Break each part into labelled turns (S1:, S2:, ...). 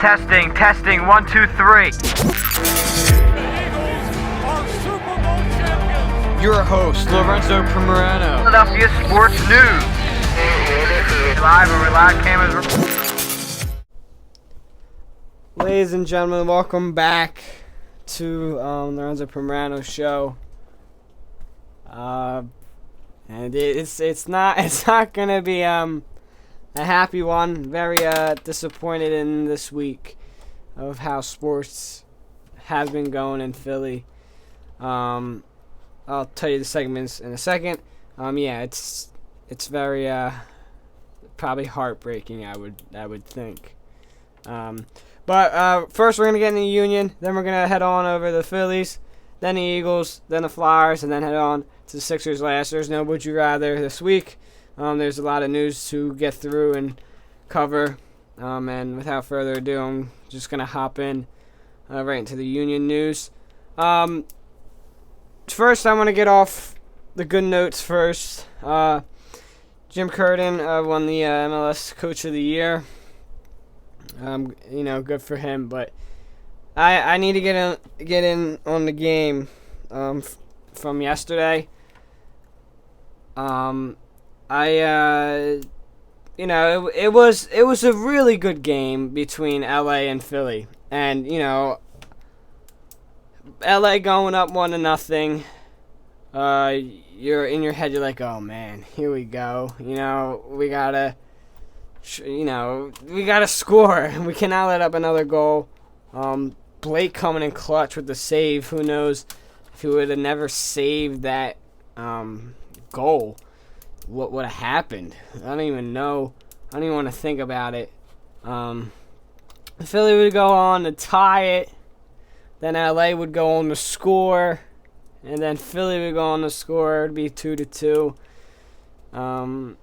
S1: Testing, 1, 2, 3.
S2: Your host, Lorenzo Primerano.
S1: Philadelphia Sports News. Live and live cameras.
S2: Ladies and gentlemen, welcome back to Lorenzo Primerano show. And it's not gonna be a happy one. Very disappointed in this week of how sports have been going in Philly. I'll tell you the segments in a second. It's very probably heartbreaking. I would think. But first we're gonna get in the Union. Then we're gonna head on over to the Phillies, then the Eagles, then the Flyers, and then head on to the Sixers last. There's no Would You Rather this week. There's a lot of news to get through and cover. And without further ado, I'm just gonna hop in right into the Union news. First, I want to get off the good notes first. Jim Curtin won the MLS Coach of the Year. Good for him. But I need to get in on the game from yesterday. It was a really good game between LA and Philly, and LA going up 1-0. You're in your head. You're like, oh man, here we go. We gotta score. We cannot let up another goal. Blake coming in clutch with the save. Who knows if he would have never saved that goal, what would have happened? I don't even know. I don't even want to think about it. Philly would go on to tie it. Then LA would go on to score. And then Philly would go on to score. It would be 2-2. And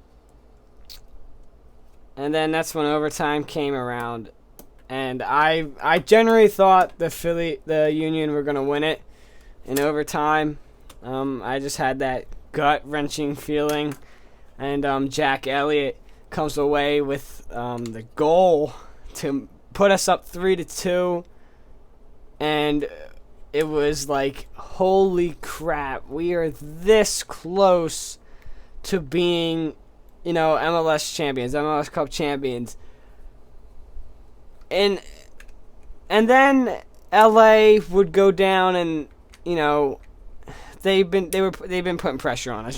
S2: then that's when overtime came around. And I generally thought the Union were going to win it in overtime. I just had that gut-wrenching feeling. And Jack Elliott comes away with the goal to put us up 3-2. And it was like, holy crap, we are this close to being, MLS champions, MLS Cup champions. And then LA would go down and, they've been putting pressure on us,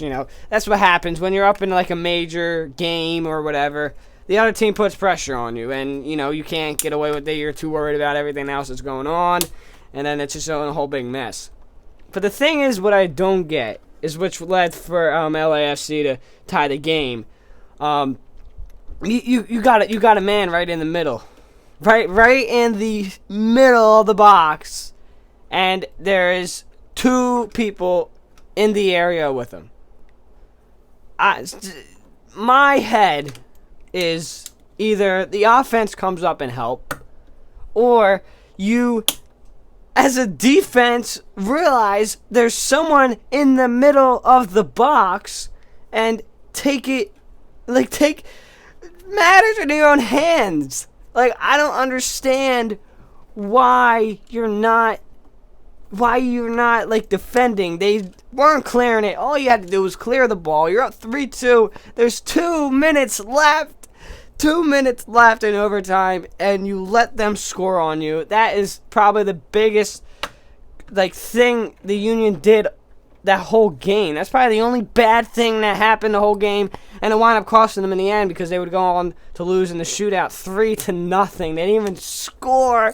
S2: That's what happens when you're up in like a major game or whatever. The other team puts pressure on you, and, you can't get away with it. You're too worried about everything else that's going on, and then it's just a whole big mess. But the thing is, what I don't get is which led for LAFC to tie the game. You got a man right in the middle. Right in the middle of the box, and there is two people in the area with him. My head is either the offense comes up and help, or you, as a defense, realize there's someone in the middle of the box and take matters in your own hands. Like, I don't understand why you're not like defending. They weren't clearing it. All you had to do was clear the ball. You're up 3-2. There's 2 minutes left. 2 minutes left in overtime, and you let them score on you. That is probably the biggest thing the Union did that whole game. That's probably the only bad thing that happened the whole game, and it wound up costing them in the end because they would go on to lose in the shootout 3-0. They didn't even score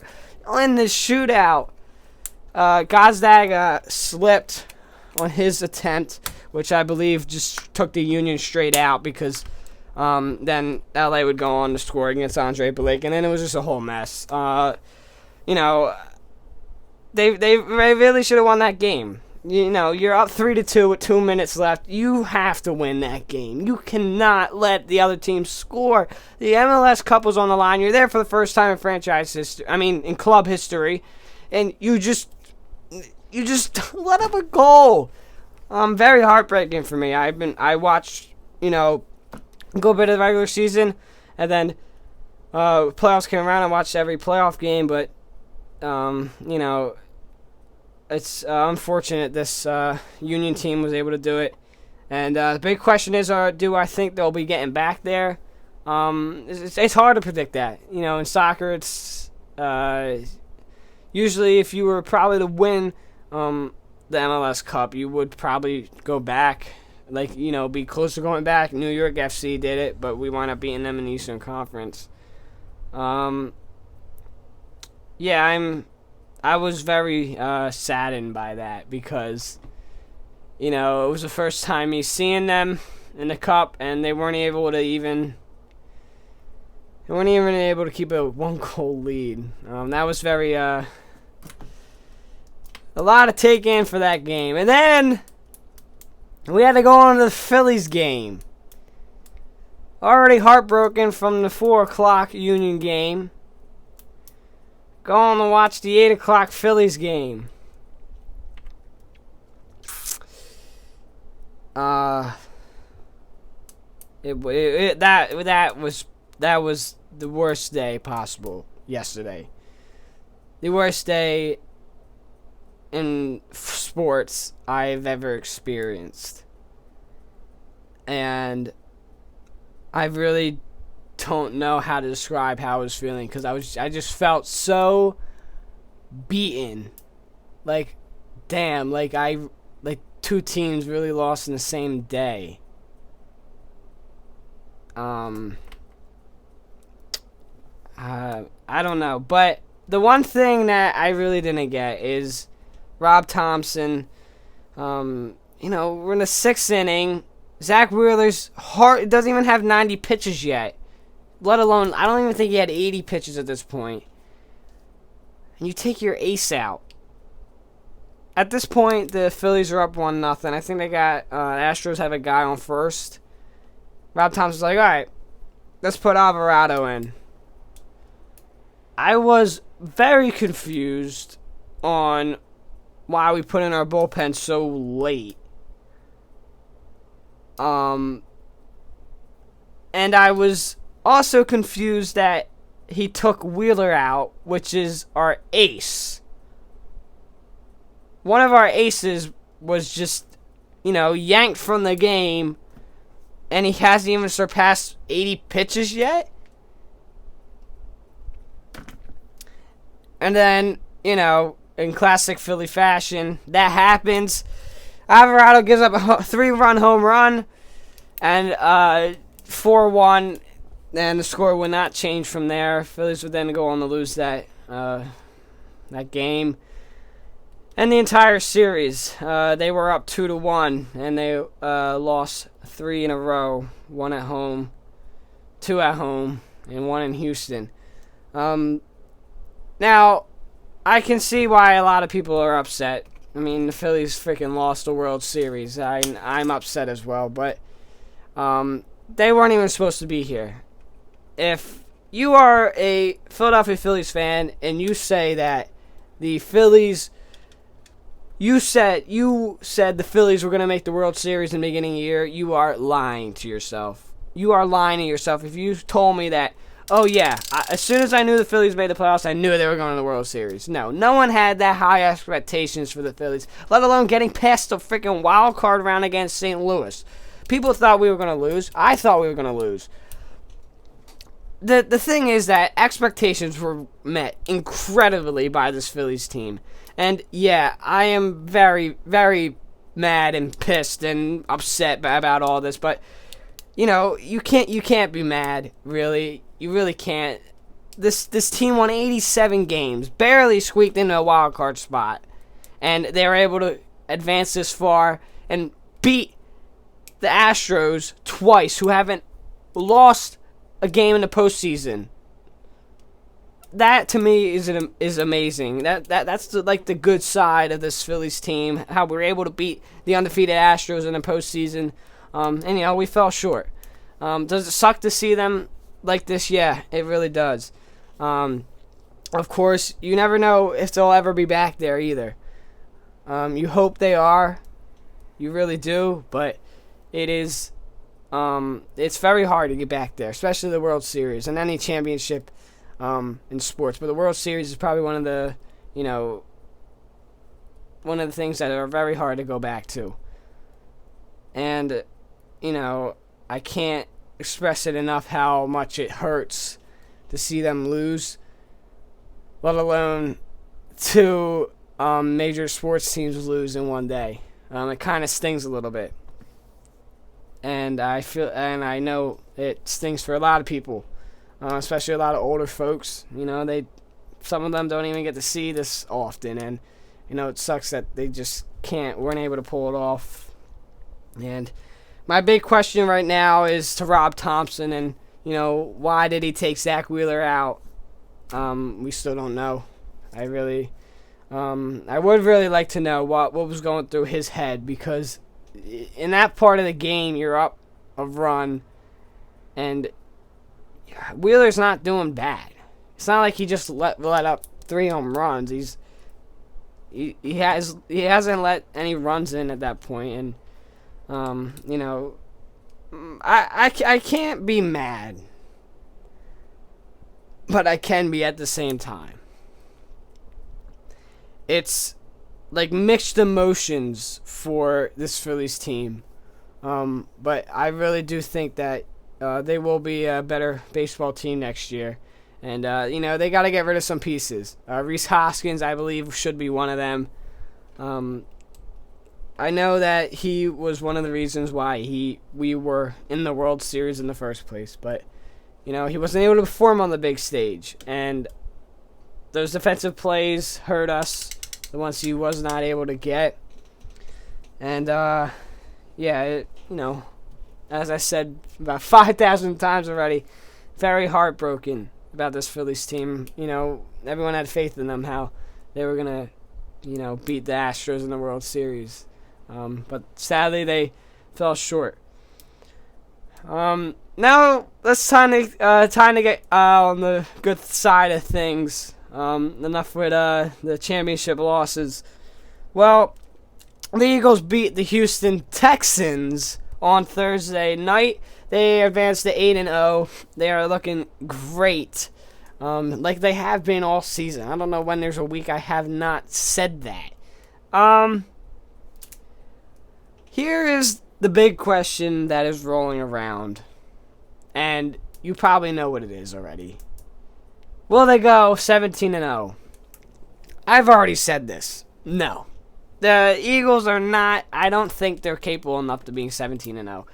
S2: in the shootout. Gazdag slipped on his attempt, which I believe just took the Union straight out because then LA would go on to score against Andre Blake, and then it was just a whole mess. They really should have won that game. You're up 3-2 with 2 minutes left. You have to win that game. You cannot let the other team score. The MLS Cup was on the line. You're there for the first time in franchise history. In club history, and you just let up a goal. Very heartbreaking for me. I watched, a good bit of the regular season, and then playoffs came around, I watched every playoff game, but it's unfortunate this Union team was able to do it. And the big question is, do I think they'll be getting back there? It's hard to predict that. In soccer, it's usually if you were probably to win the MLS Cup, you would probably go back, be close to going back. New York FC did it, but we wound up beating them in the Eastern Conference. I was very saddened by that because, it was the first time me seeing them in the Cup, and they weren't even able to keep a 1-goal lead. That was very, a lot to take in for that game. And then we had to go on to the Phillies game. Already heartbroken from the 4 o'clock Union game. Go on to watch the 8 o'clock Phillies game. That was the worst day possible yesterday. The worst day in sports I've ever experienced. And I really don't know how to describe how I was feeling, because I just felt so beaten. Damn, two teams really lost in the same day. I don't know, but the one thing that I really didn't get is Rob Thompson. We're in the 6th inning. Zach Wheeler's heart doesn't even have 90 pitches yet. Let alone, I don't even think he had 80 pitches at this point. And you take your ace out. At this point, the Phillies are up 1-0. I think they got Astros have a guy on first. Rob Thompson's like, all right, let's put Alvarado in. I was very confused on why we put in our bullpen so late. And I was also confused that he took Wheeler out, which is our ace. One of our aces was just, yanked from the game, and he hasn't even surpassed 80 pitches yet. And then, in classic Philly fashion, that happens. Alvarado gives up a 3-run home run, and 4-1, and the score would not change from there. Phillies would then go on to lose that game. And the entire series, they were up 2-1, and they lost 3 in a row. 1 at home, 2 at home, and 1 in Houston. Now, I can see why a lot of people are upset. I mean, the Phillies freaking lost the World Series. I'm upset as well, but they weren't even supposed to be here. If you are a Philadelphia Phillies fan and you say that the Phillies... You said the Phillies were going to make the World Series in the beginning of the year, you are lying to yourself. You are lying to yourself if you told me that, oh yeah, as soon as I knew the Phillies made the playoffs, I knew they were going to the World Series. No one had that high expectations for the Phillies, let alone getting past the freaking wild card round against St. Louis. People thought we were going to lose. I thought we were going to lose. The thing is that expectations were met incredibly by this Phillies team. And yeah, I am very, very mad and pissed and upset about all this, but you can't be mad, really. You really can't. This team won 87 games, barely squeaked into a wild card spot, and they were able to advance this far and beat the Astros twice, who haven't lost a game in the postseason. That to me is amazing. That's the good side of this Phillies team. How we're able to beat the undefeated Astros in the postseason, and we fell short. Does it suck to see them like this? Yeah, it really does. Of course, you never know if they'll ever be back there either. You hope they are, you really do, but it is it's very hard to get back there, especially the World Series and any championship in sports. But the World Series is probably one of the things that are very hard to go back to. And, I can't express it enough how much it hurts to see them lose, let alone two major sports teams lose in one day. It kind of stings a little bit. And I know it stings for a lot of people, especially a lot of older folks. Some of them don't even get to see this often, and it sucks that they just weren't able to pull it off. And my big question right now is to Rob Thompson, and why did he take Zach Wheeler out? We still don't know. I would really like to know what was going through his head, because in that part of the game, you're up a run, and Wheeler's not doing bad. It's not like he just let up 3 home runs. He hasn't let any runs in at that point, and I can't be mad, but I can be at the same time. It's like mixed emotions for this Phillies team, but I really do think that they will be a better baseball team next year. And, they got to get rid of some pieces. Rhys Hoskins, I believe, should be one of them. I know that he was one of the reasons why we were in the World Series in the first place. But, he wasn't able to perform on the big stage. And those defensive plays hurt us, the ones he was not able to get. And, as I said about 5,000 times already, very heartbroken about this Phillies team. Everyone had faith in them, how they were going to, beat the Astros in the World Series. But sadly, they fell short. Now, it's time to get on the good side of things. Enough with the championship losses. Well, the Eagles beat the Houston Texans on Thursday night. They advanced to 8-0. They are looking great, like they have been all season. I don't know when there's a week I have not said that. Here is the big question that is rolling around, and you probably know what it is already. Will they go 17-0? I've already said this. No. The Eagles are not. I don't think they're capable enough to being 17-0.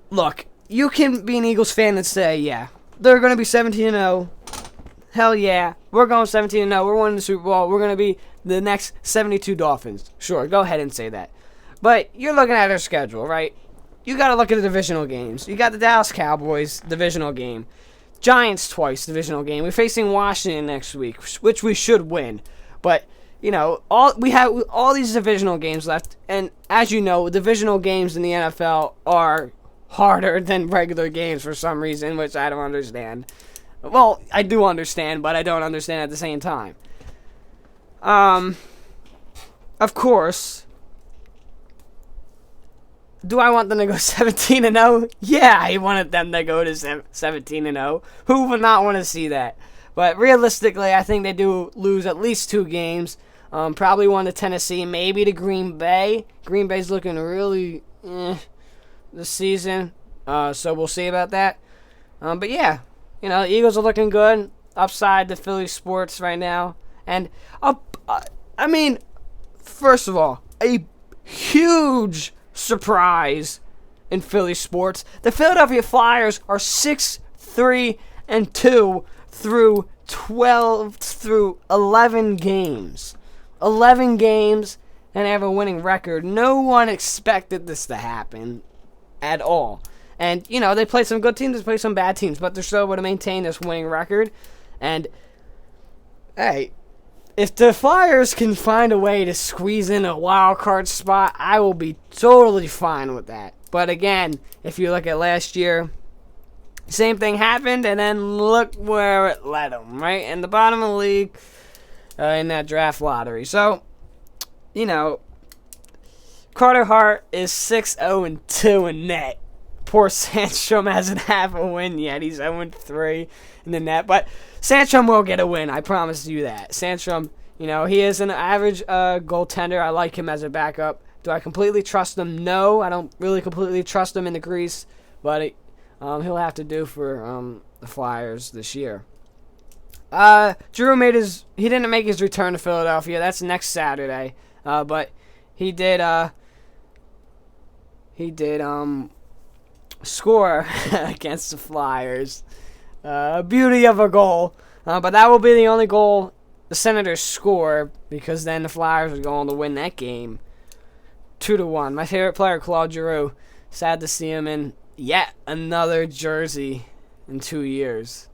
S2: Look, you can be an Eagles fan and say, yeah, they're going to be 17-0. Hell yeah. We're going 17-0. We're winning the Super Bowl. We're going to be the next 72 Dolphins. Sure, go ahead and say that. But you're looking at their schedule, right? You got to look at the divisional games. You got the Dallas Cowboys divisional game. Giants twice divisional game. We're facing Washington next week, which we should win. But we have all these divisional games left, and as you know, divisional games in the NFL are harder than regular games for some reason, which I don't understand. Well, I do understand, but I don't understand at the same time. Of course, do I want them to go 17-0? Yeah, I wanted them to go to 17-0. Who would not want to see that? But realistically, I think they do lose at least 2 games. Probably one to Tennessee, maybe to Green Bay. Green Bay's looking really this season, so we'll see about that. But yeah, the Eagles are looking good. Upside to Philly sports right now. And, first of all, a huge surprise in Philly sports. The Philadelphia Flyers are 6-3-2 through 11 games. 11 games, and they have a winning record. No one expected this to happen at all. And, they played some good teams, they played some bad teams, but they're still able to maintain this winning record. And, hey, if the Flyers can find a way to squeeze in a wild card spot, I will be totally fine with that. But again, if you look at last year, same thing happened, and then look where it led them, right? In the bottom of the league, in that draft lottery. So, Carter Hart is 6-0-2 in net. Poor Sandstrom hasn't have a win yet. He's 0-3 in the net. But Sandstrom will get a win. I promise you that. Sandstrom, he is an average goaltender. I like him as a backup. Do I completely trust him? No, I don't really completely trust him in the crease. But he'll have to do for the Flyers this year. Drew he didn't make his return to Philadelphia. That's next Saturday. But he did score against the Flyers. Beauty of a goal. But that will be the only goal the Senators score, because then the Flyers are going to win that game 2-1. My favorite player, Claude Giroux. Sad to see him in yet another jersey in 2 years.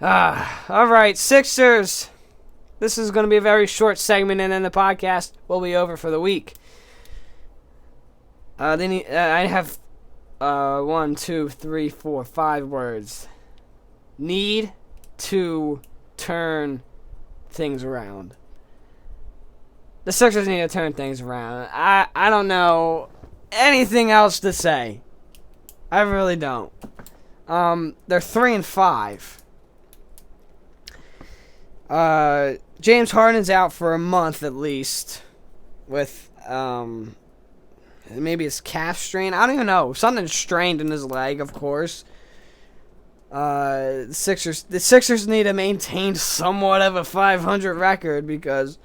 S2: All right, Sixers. This is going to be a very short segment, and then the podcast will be over for the week. I have 1, 2, 3, 4, 5 words. Need to turn things around. The Sixers need to turn things around. I don't know anything else to say. I really don't. They're 3-5. James Harden's out for a month at least with maybe his calf strain. I don't even know. Something strained in his leg, of course. The Sixers need to maintain somewhat of a 500 record because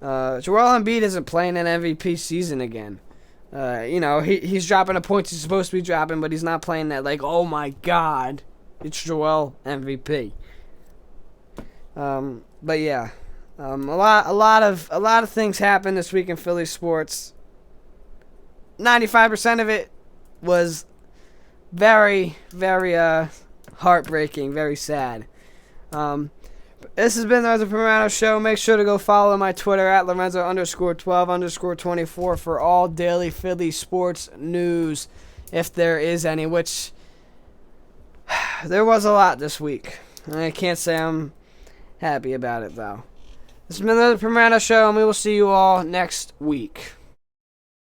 S2: Joel Embiid isn't playing an MVP season again. He's dropping the points he's supposed to be dropping, but he's not playing that oh my God, it's Joel MVP. But yeah, a lot of things happened this week in Philly sports. 95% of it was very, very heartbreaking, very sad. This has been the Lorenzo Primato Show. Make sure to go follow my Twitter at Lorenzo_12_24 for all daily Philly sports news, if there is any, which there was a lot this week. I can't say I'm happy about it, though. This has been the Lorenzo Primato Show, and we will see you all next week.